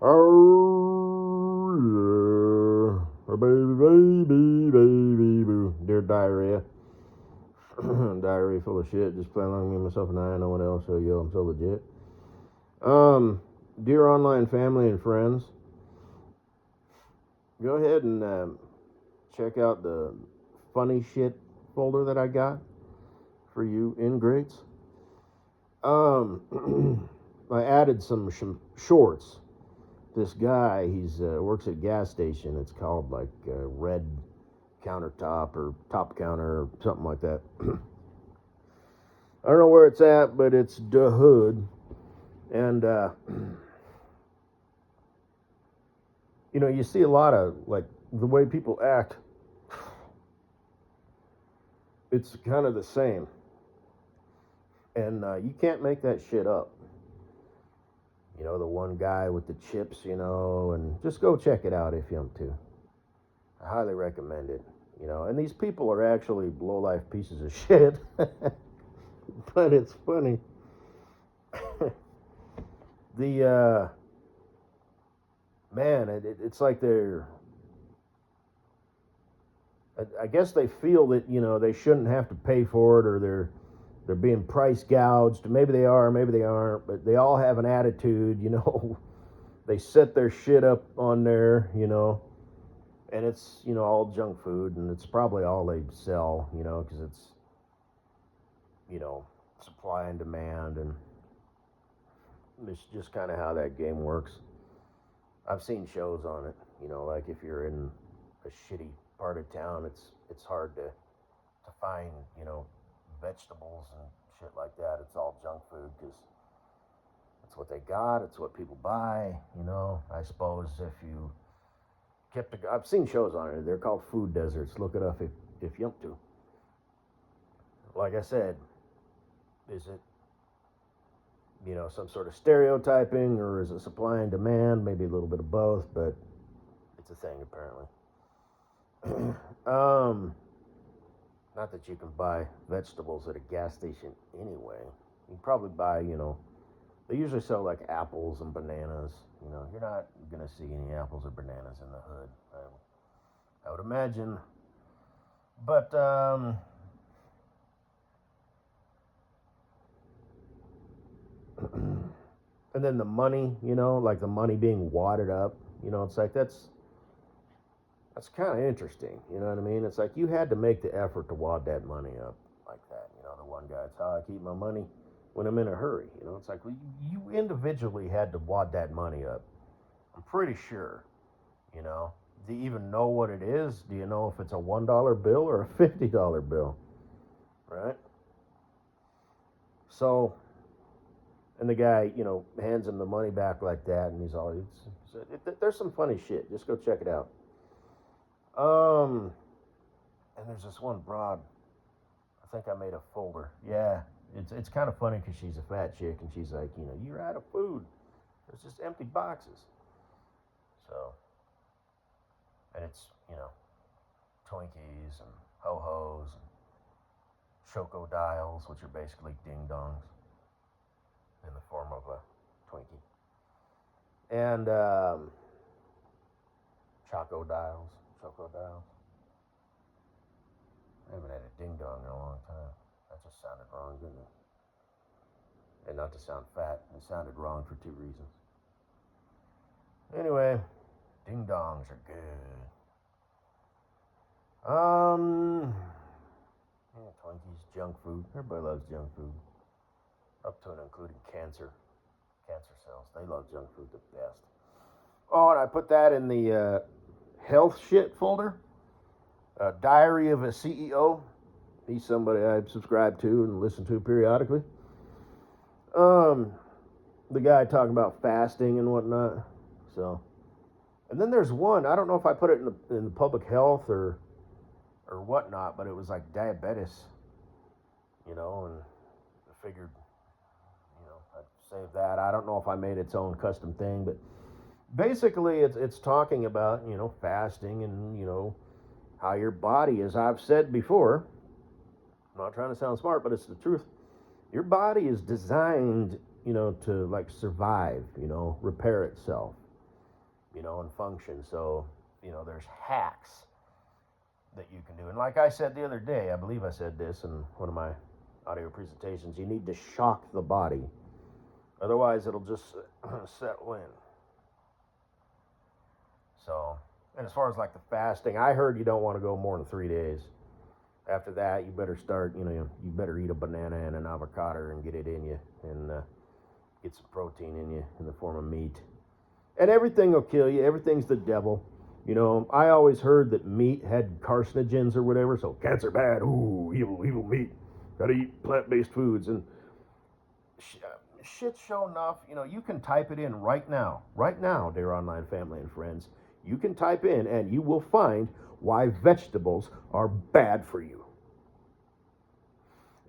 Oh, yeah. Baby, boo. Dear diarrhea. Diarrhea full of shit. Just playing along with myself and I. No one else. So, yo, I'm so legit. Um, Dear online family and friends, go ahead and check out the funny shit folder that I got for you ingrates. I added some shorts. This guy, he's works at a gas station. It's called like Red Countertop or Top Counter or something like that. I don't know where it's at, but it's the hood. And you see a lot of like the way people act. It's kind of the same, and you can't make that shit up. The one guy with the chips, and just go check it out if you want to. I highly recommend it. And these people are actually low life pieces of shit, but it's funny. the Man, it's like I guess they feel that they shouldn't have to pay for it, or they're being price gouged. Maybe they are, maybe they aren't, but they all have an attitude. They set their shit up on there, and it's all junk food, and it's probably all they sell, because it's you know supply and demand, and it's just kind of how that game works. I've seen shows on it, like if you're in a shitty part of town, it's hard to find vegetables and shit like that. It's all junk food because it's what they got. It's what people buy. I suppose if you I've seen shows on it. They're called food deserts. Look it up if you want to. Like I said, is it some sort of stereotyping, or is it supply and demand? Maybe a little bit of both, but it's a thing apparently. um, Not that you can buy vegetables at a gas station anyway. You can probably buy, they usually sell like apples and bananas. You're not gonna see any apples or bananas in the hood. I would imagine, but and then the money, like the money being wadded up. It's like that's kind of interesting. You know what I mean? It's like you had to make the effort to wad that money up like that. The one guy, it's how I keep my money when I'm in a hurry. It's like, well, you individually had to wad that money up. I'm pretty sure. You know, do you even know what it is? Do you know if it's a $1 bill or a $50 bill? Right? So, and the guy, hands him the money back like that, and he's all, there's some funny shit. Just go check it out. Um, and there's this one broad. I think I made a folder. Yeah, it's kind of funny because she's a fat chick, and she's like, you're out of food. There's just empty boxes. So, and it's Twinkies and Ho Hos and Choco Dials, which are basically ding dongs in the form of a Twinkie, and Choco Dials. Choco Dials. I haven't had a ding dong in a long time. That just sounded wrong, didn't it? And not to sound fat, it sounded wrong for two reasons. Anyway, ding dongs are good. Yeah, Twinkies, junk food. Everybody loves junk food. Up to and including cancer cells. They love junk food the best. Oh, and I put that in the health shit folder. Diary of a CEO. He's somebody I subscribe to and listen to periodically. The guy talking about fasting and whatnot. So, and then there's one. I don't know if I put it in the public health or whatnot, but it was like diabetes. And I figured, I'd save that. I don't know if I made its own custom thing, but basically it's talking about fasting and how your body, as I've said before, I'm not trying to sound smart, but it's the truth. Your body is designed to like survive, repair itself. and function. So, there's hacks that you can do. And like I said the other day, I believe I said this in one of my audio presentations, you need to shock the body. Otherwise, it'll just settle in. So, and as far as like the fasting, I heard you don't want to go more than 3 days. After that, you better start, you better eat a banana and an avocado and get it in you and get some protein in you in the form of meat. And everything will kill you. Everything's the devil. I always heard that meat had carcinogens or whatever, so cancer bad. Ooh, evil meat. Gotta eat plant-based foods. And shit show enough, you can type it in right now, dear online family and friends. You can type in and you will find why vegetables are bad for you.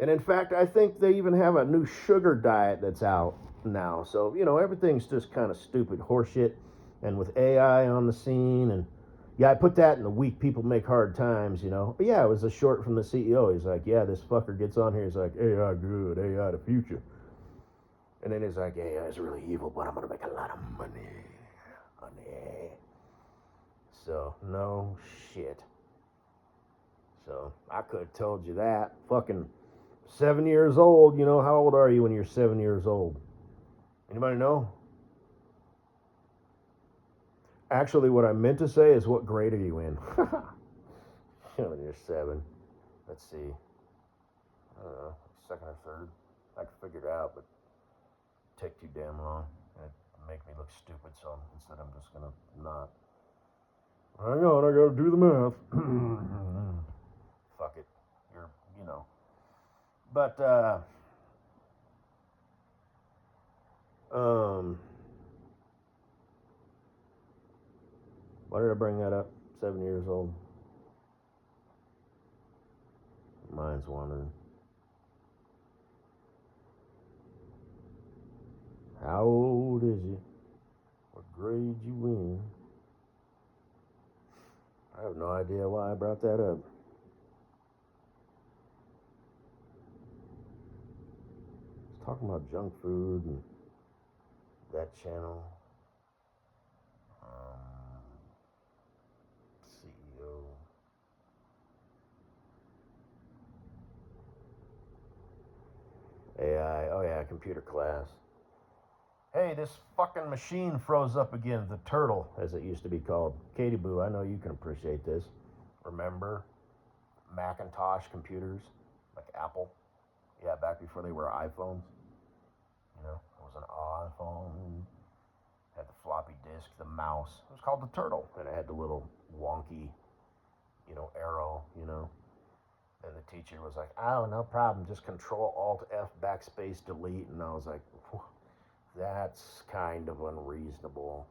And in fact, I think they even have a new sugar diet that's out now. So, everything's just kind of stupid horseshit. And with AI on the scene, and yeah, I put that in the week people make hard times, But yeah, it was a short from the CEO. He's like, yeah, this fucker gets on here. He's like, AI good, AI the future. And then he's like, AI is really evil, but I'm going to make a lot of money. So, no shit. So, I could have told you that. Fucking 7 years old, how old are you when you're 7 years old? Anybody know? Actually, what I meant to say is, what grade are you in? When you're 7. Let's see. I don't know, second or third. I could figure it out, but it'd take too damn long. It'd make me look stupid, so instead I'm just gonna not. Hang on, I gotta do the math. Fuck it. But, why did I bring that up? 7 years old. Mine's wandering. How old is you? What grade you in? I have no idea why I brought that up. Talking about junk food and that channel. CEO. AI. Oh yeah, computer class. Hey, this fucking machine froze up again. The turtle, as it used to be called. Katie Boo, I know you can appreciate this. Remember Macintosh computers, like Apple? Yeah, back before they were iPhones. It was an iPhone. Had the floppy disk, the mouse. It was called the Turtle, and it had the little wonky, arrow. And the teacher was like, "Oh, no problem. Just Control Alt F backspace delete." And I was like, "That's kind of unreasonable."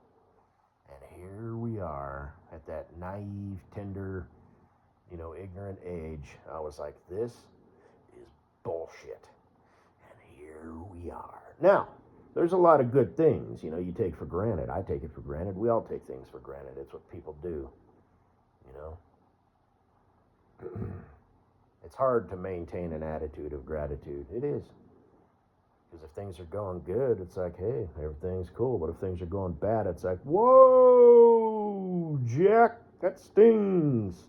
And here we are at that naive, tender, ignorant age. I was like, "This is bullshit." And here we are. Now, there's a lot of good things, you take for granted. I take it for granted. We all take things for granted. It's what people do, It's hard to maintain an attitude of gratitude. It is. Because if things are going good, it's like, hey, everything's cool. But if things are going bad, it's like, whoa, Jack, that stings.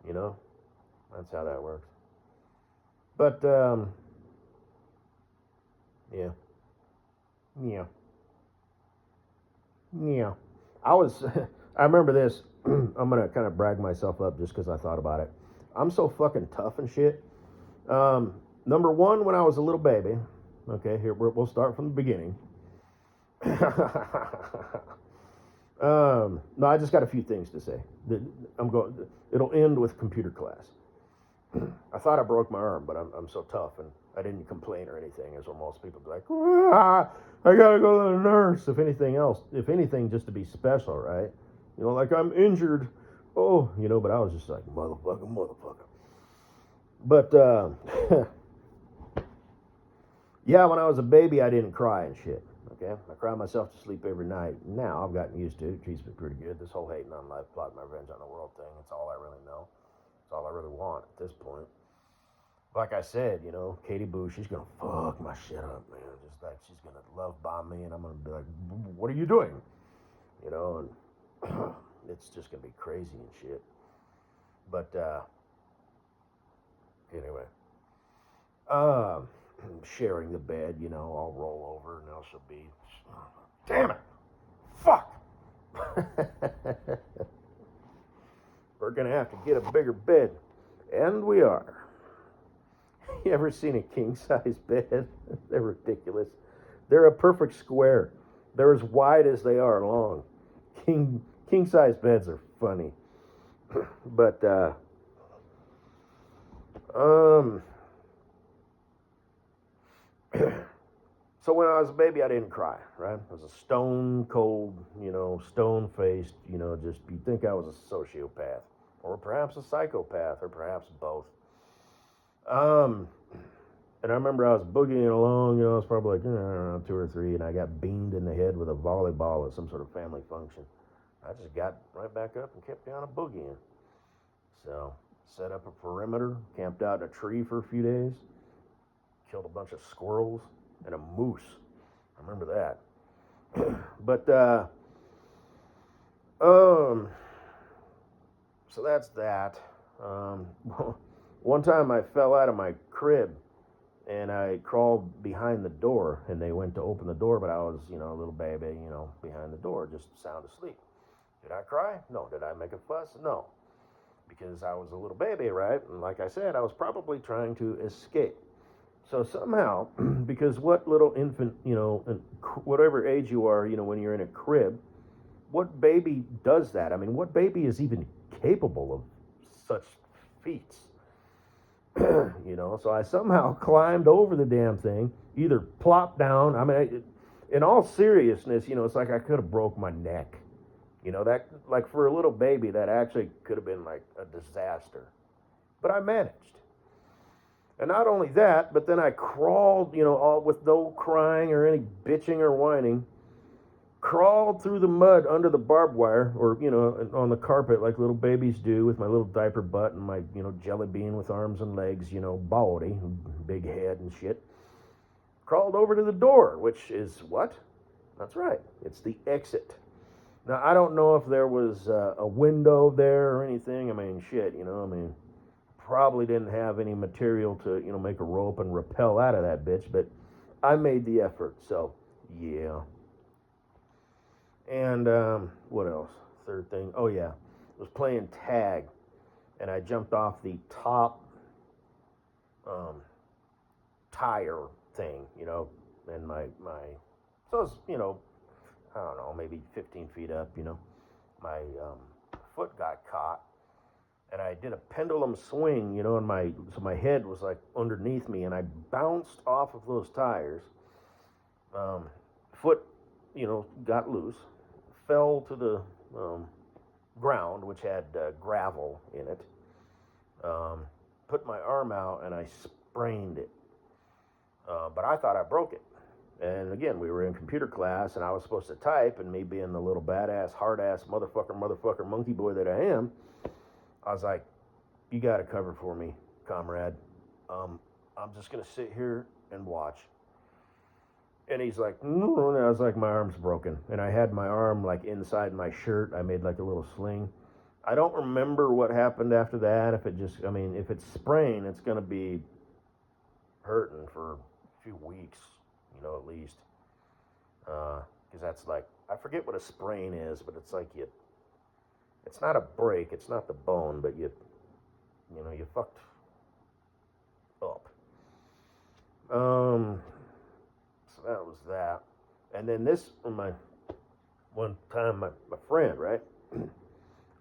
That's how that works. But, yeah. I remember this. I'm going to kind of brag myself up just because I thought about it. I'm so fucking tough and shit. Number one, when I was a little baby. Okay, here, we'll start from the beginning. No, I just got a few things to say. It'll end with computer class. I thought I broke my arm, but I'm so tough, and I didn't complain or anything, as most people be like, I gotta go to the nurse. If anything, just to be special, right? Like I'm injured. Oh, but I was just like, motherfucker. But, yeah, when I was a baby, I didn't cry and shit, okay? I cried myself to sleep every night. Now I've gotten used to it. It treats me pretty good. This whole hating on life, plotting my revenge on the world thing, it's all I really know. It's all I really want at this point. Like I said, Katie Boo, she's gonna fuck my shit up, man. Just like she's gonna love bomb me, and I'm gonna be like, what are you doing? you know, and it's just gonna be crazy and shit. But anyway, um, sharing the bed, you know, I'll roll over and she'll be, damn it, fuck. We're gonna have to get a bigger bed, and we are. You ever seen a king size bed? They're ridiculous. They're a perfect square. They're as wide as they are long. King size beds are funny. But so when I was a baby, I didn't cry, right? I was a stone cold, you know, stone faced, you know, just you'd think I was a sociopath, or perhaps a psychopath, or perhaps both. And I remember I was boogieing along, you know, I was probably like, I don't know, 2 or 3, and I got beamed in the head with a volleyball at some sort of family function. I just got right back up and kept on a boogieing. So, set up a perimeter, camped out in a tree for a few days, killed a bunch of squirrels and a moose. I remember that. But, so that's that. One time I fell out of my crib and I crawled behind the door, and they went to open the door, but I was, you know, a little baby, you know, behind the door, just sound asleep. Did I cry? No. Did I make a fuss? No. Because I was a little baby, right? And like I said, I was probably trying to escape. So somehow, because what little infant, you know, whatever age you are, you know, when you're in a crib, what baby does that? I mean, what baby is even capable of such feats? You know, so I somehow climbed over the damn thing, either plopped down. I mean, in all seriousness, you know, it's like I could have broke my neck. You know, that, like, for a little baby, that actually could have been like a disaster. But I managed. And not only that, but then I crawled, you know, all with no crying or any bitching or whining, crawled through the mud under the barbed wire, or, you know, on the carpet like little babies do, with my little diaper butt and my, you know, jelly bean with arms and legs, you know, body, big head and shit. Crawled over to the door, which is what? That's right. It's the exit. Now, I don't know if there was a window there or anything. I mean, shit, you know, I mean, probably didn't have any material to, you know, make a rope and rappel out of that bitch, but I made the effort, so, yeah. And what else? Third thing. Oh yeah, I was playing tag, and I jumped off the top tire thing, you know, and my so it was, you know, I don't know, maybe 15 feet up, you know, my foot got caught, and I did a pendulum swing, you know, and my head was like underneath me, and I bounced off of those tires. Foot, you know, got loose. Fell to the ground, which had gravel in it. Put my arm out and I sprained it. But I thought I broke it. And again, we were in computer class and I was supposed to type, and me being the little badass, hard-ass motherfucker, monkey boy that I am, I was like, you got to cover for me, comrade. I'm just going to sit here and watch. And he's like, no, and I was like, my arm's broken. And I had my arm like inside my shirt. I made like a little sling. I don't remember what happened after that. If it just, I mean, if it's sprained, it's going to be hurting for a few weeks, you know, at least. Because that's like, I forget what a sprain is, but it's like it's not a break. It's not the bone, but you know, you fucked up. That was that. And then this, one time, my friend, right?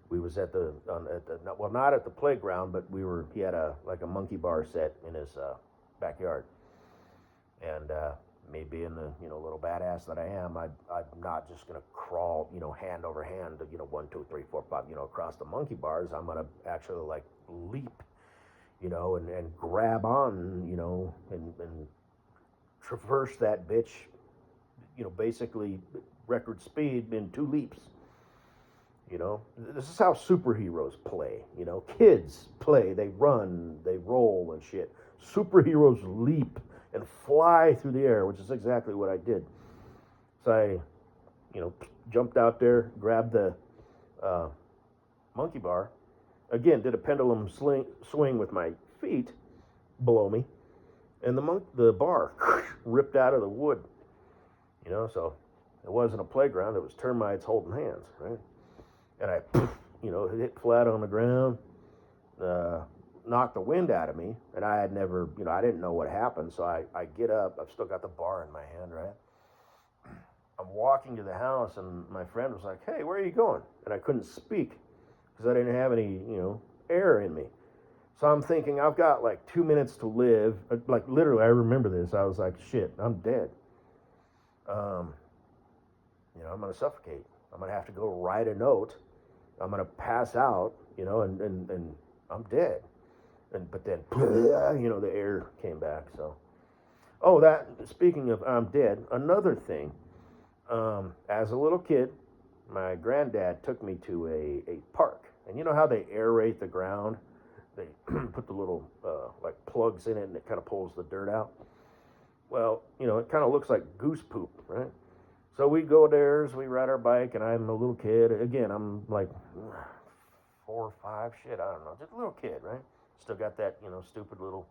We was at not at the playground, but he had a monkey bar set in his backyard. And me being the, you know, little badass that I am, I'm not just gonna crawl, you know, hand over hand, you know, 1, 2, 3, 4, 5, you know, across the monkey bars. I'm gonna actually like leap, you know, and grab on, you know, and traverse that bitch, you know, basically record speed in 2 leaps. You know, this is how superheroes play. You know, kids play, they run, they roll and shit. Superheroes leap and fly through the air, which is exactly what I did. So I, jumped out there, grabbed the monkey bar. Again, did a pendulum swing with my feet below me, and the bar ripped out of the wood. So it wasn't a playground; it was termites holding hands, right? And I, hit flat on the ground, knocked the wind out of me, and I had never, I didn't know what happened. So I get up. I've still got the bar in my hand, right? I'm walking to the house, and my friend was like, "Hey, where are you going?" And I couldn't speak because I didn't have any, air in me. So I'm thinking I've got like 2 minutes to live. Like literally, I remember this. I was like, "Shit, I'm dead. I'm gonna suffocate. I'm gonna have to go write a note. I'm gonna pass out, and I'm dead." But then, the air came back. So, speaking of I'm dead, another thing. As a little kid, my granddad took me to a park, and you know how they aerate the ground? They put the little like plugs in it, and it kind of pulls the dirt out. Well, it kind of looks like goose poop, right? So we go there, we ride our bike, and I'm a little kid. Again, I'm like 4 or 5, shit, I don't know, just a little kid, right? Still got that, stupid little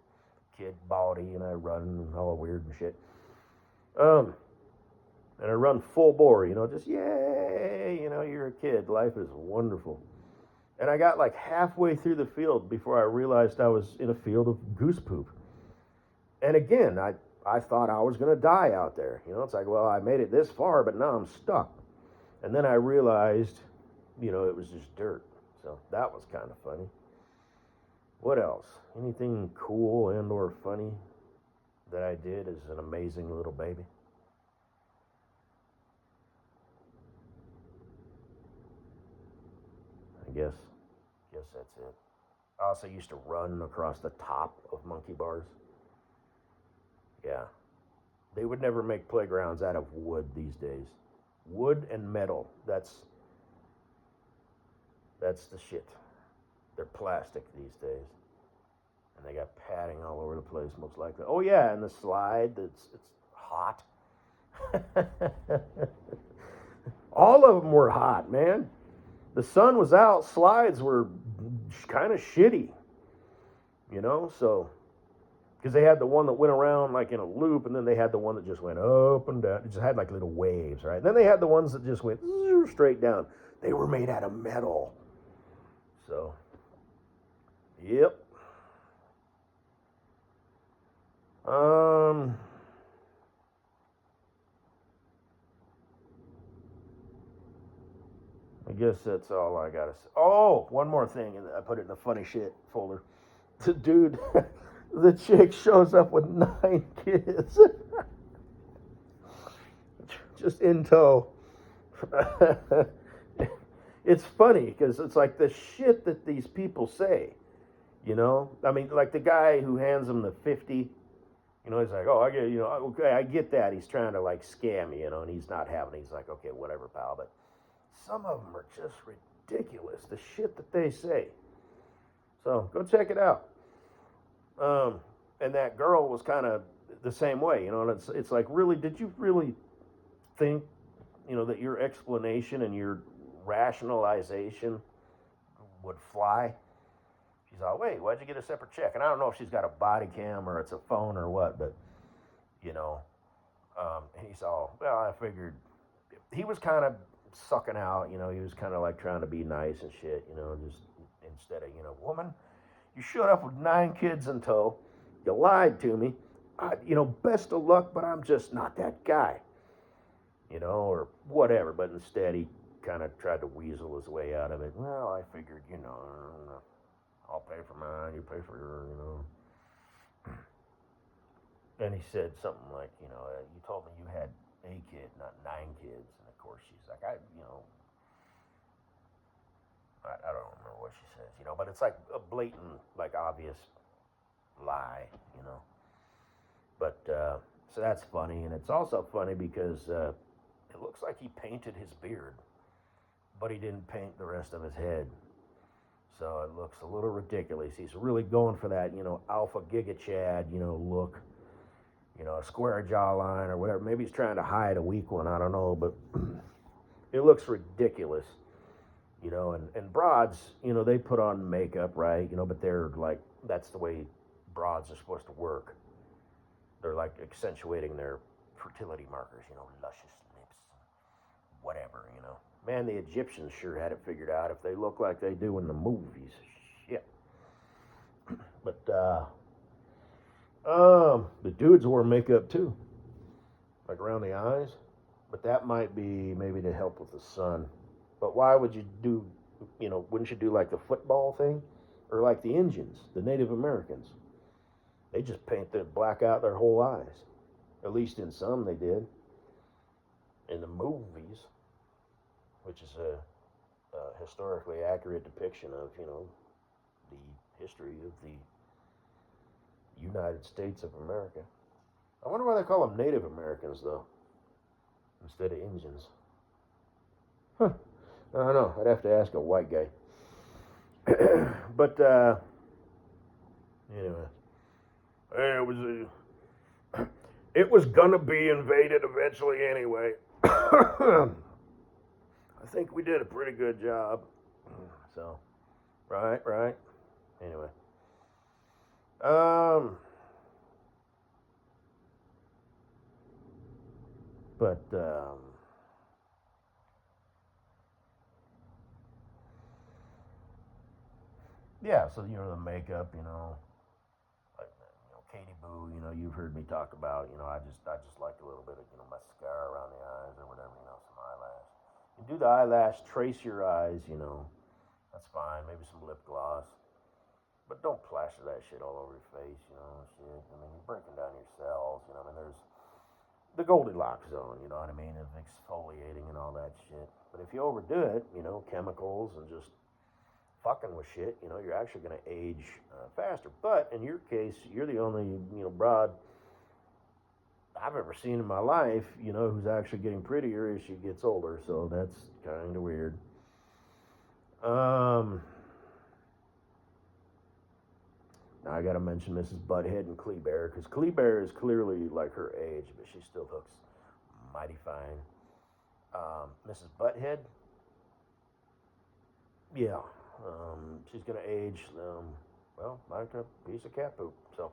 kid body, and I run all weird and shit. And I run full bore, just yay, you're a kid. Life is wonderful. And I got like halfway through the field before I realized I was in a field of goose poop. And again, I thought I was going to die out there. It's like, well, I made it this far, but now I'm stuck. And then I realized, it was just dirt. So that was kind of funny. What else? Anything cool and or funny that I did as an amazing little baby? I guess that's it. I also used to run across the top of monkey bars. Yeah. They would never make playgrounds out of wood these days. Wood and metal. That's the shit. They're plastic these days. And they got padding all over the place, most likely. Oh yeah, and the slide, it's hot. All of them were hot, man. The sun was out, slides were kind of shitty, so because they had the one that went around like in a loop, and then they had the one that just went up and down. It just had like little waves, right? And then they had the ones that just went straight down. They were made out of metal. So, yep. I guess that's all I gotta say. Oh, one more thing, and I put it in the funny shit folder. The dude, the chick shows up with 9 kids, just in tow. It's funny because it's like the shit that these people say. I mean, like the guy who hands him the 50. He's like, "Oh, I get, okay, I get that. He's trying to like scam you, and he's not having it." He's like, "Okay, whatever, pal." But some of them are just ridiculous. The shit that they say. So go check it out. And that girl was kind of the same way. And it's like, really, did you really think, that your explanation and your rationalization would fly? She's all, "Wait, why'd you get a separate check?" And I don't know if she's got a body cam or it's a phone or what, but, and he's all, "Well, I figured." He was kind of sucking out, he was kind of like trying to be nice and shit, just instead of, "Woman, you showed up with 9 kids in tow. You lied to me. Best of luck, but I'm just not that guy." Or whatever. But instead, he kind of tried to weasel his way out of it. "Well, I figured, I'll pay for mine, you pay for your. And he said something like, "You told me you had a kid, not 9 kids." And of course, she's like, I don't remember what she says, but it's like a blatant, like obvious lie, But, so that's funny. And it's also funny because it looks like he painted his beard, but he didn't paint the rest of his head. So it looks a little ridiculous. He's really going for that, alpha giga Chad, look, a square jawline or whatever. Maybe he's trying to hide a weak one. I don't know. But It looks ridiculous, and broads, they put on makeup, right? But they're like, that's the way broads are supposed to work. They're like accentuating their fertility markers, luscious lips, whatever. Man, the Egyptians sure had it figured out if they look like they do in the movies. Shit. But, the dudes wore makeup too, like around the eyes. But that might be maybe to help with the sun. But why would you do, wouldn't you do like the football thing? Or like the Indians, the Native Americans? They just paint the black out their whole eyes. At least in some they did. In the movies, which is a historically accurate depiction of, the history of the United States of America. I wonder why they call them Native Americans, though, instead of Indians. Huh. I don't know. I'd have to ask a white guy. But, anyway. It was gonna be invaded eventually anyway. I think we did a pretty good job. So, right. Anyway. But, yeah, so, the makeup, like, Katie Boo, you've heard me talk about, I just like a little bit of, mascara around the eyes or whatever, some eyelash. You do the eyelash, trace your eyes, that's fine, maybe some lip gloss. But don't plaster that shit all over your face, shit. I mean, you're breaking down your cells, there's the Goldilocks zone, you know what I mean, of exfoliating and all that shit. But if you overdo it, chemicals and just fucking with shit, you're actually going to age faster. But in your case, you're the only, broad I've ever seen in my life, who's actually getting prettier as she gets older. So that's kind of weird. Now I got to mention Mrs. Butthead and Kleber, because Kleber is clearly like her age, but she still looks mighty fine. Mrs. Butthead, yeah, she's gonna age, like a piece of cat poop. So,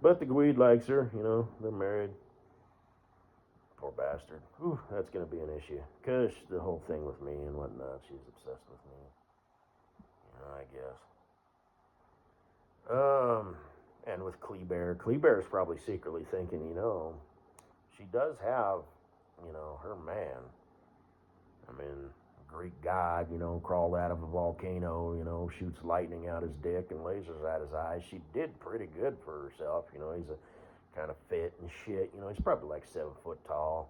but the Gweed likes her. They're married. Poor bastard. Whew, that's gonna be an issue, cause the whole thing with me and whatnot. She's obsessed with me. I guess. And with Kleber is probably secretly thinking, she does have, her man. I mean, Greek god, crawled out of a volcano, shoots lightning out his dick and lasers out his eyes. She did pretty good for herself. He's a kind of fit and shit. He's probably like 7 foot tall.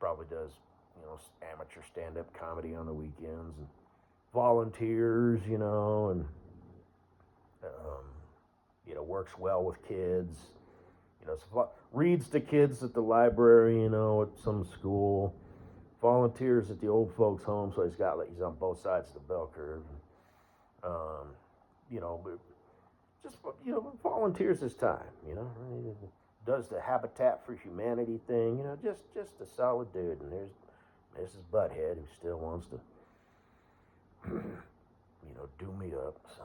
Probably does, amateur stand-up comedy on the weekends and volunteers, and works well with kids. Reads to kids at the library, at some school. Volunteers at the old folks' home, so he's on both sides of the bell curve. Just volunteers his time. Does the Habitat for Humanity thing. Just a solid dude. And there's Mrs. Butthead, who still wants to do me up. So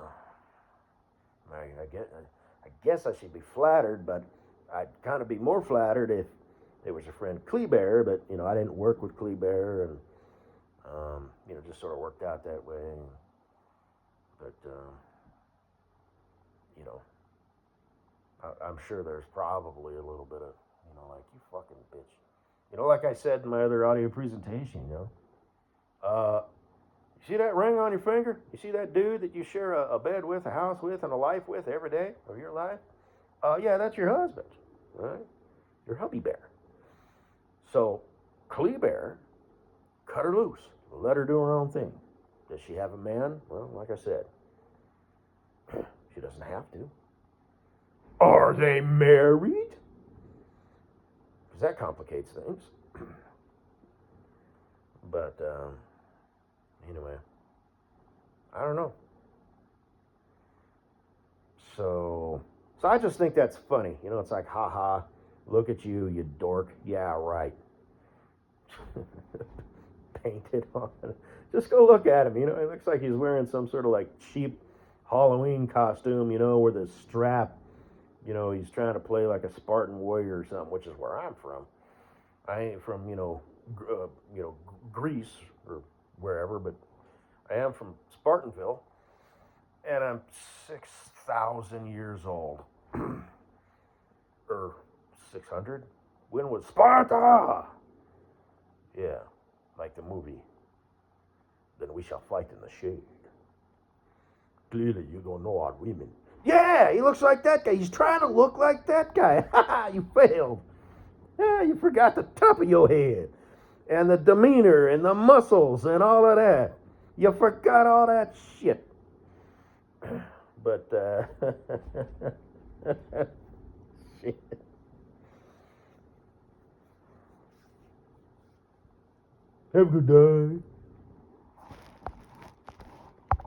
I guess I should be flattered, but I'd kind of be more flattered if it was your friend Kleber. But I didn't work with Kleber, and just sort of worked out that way. But I'm sure there's probably a little bit of like, you fucking bitch. Like I said in my other audio presentation. You see that ring on your finger? You see that dude that you share a bed with, a house with, and a life with every day of your life? Yeah, that's your husband, right? Your hubby bear. So, Kleber cut her loose, let her do her own thing. Does she have a man? Well, like I said, she doesn't have to. Are they married? Because that complicates things. But, anyway, I don't know. So I just think that's funny. It's like, haha, Look at you, you dork. Yeah, right. Painted on. Just go look at him. You know, it looks like he's wearing some sort of like cheap Halloween costume, you know, where the strap, you know, he's trying to play like a Spartan warrior or something, which is where I'm from. I ain't from, Greece or wherever, but I am from Spartanville, and I'm 6,000 years old. Or 600? When was Sparta? Yeah, like the movie. Then we shall fight in the shade. Clearly, you don't know our women. Yeah, he looks like that guy. He's trying to look like that guy. Ha! You failed. Yeah, you forgot the top of your head. And the demeanor and the muscles and all of that. You forgot all that shit. But, shit. Have a good day.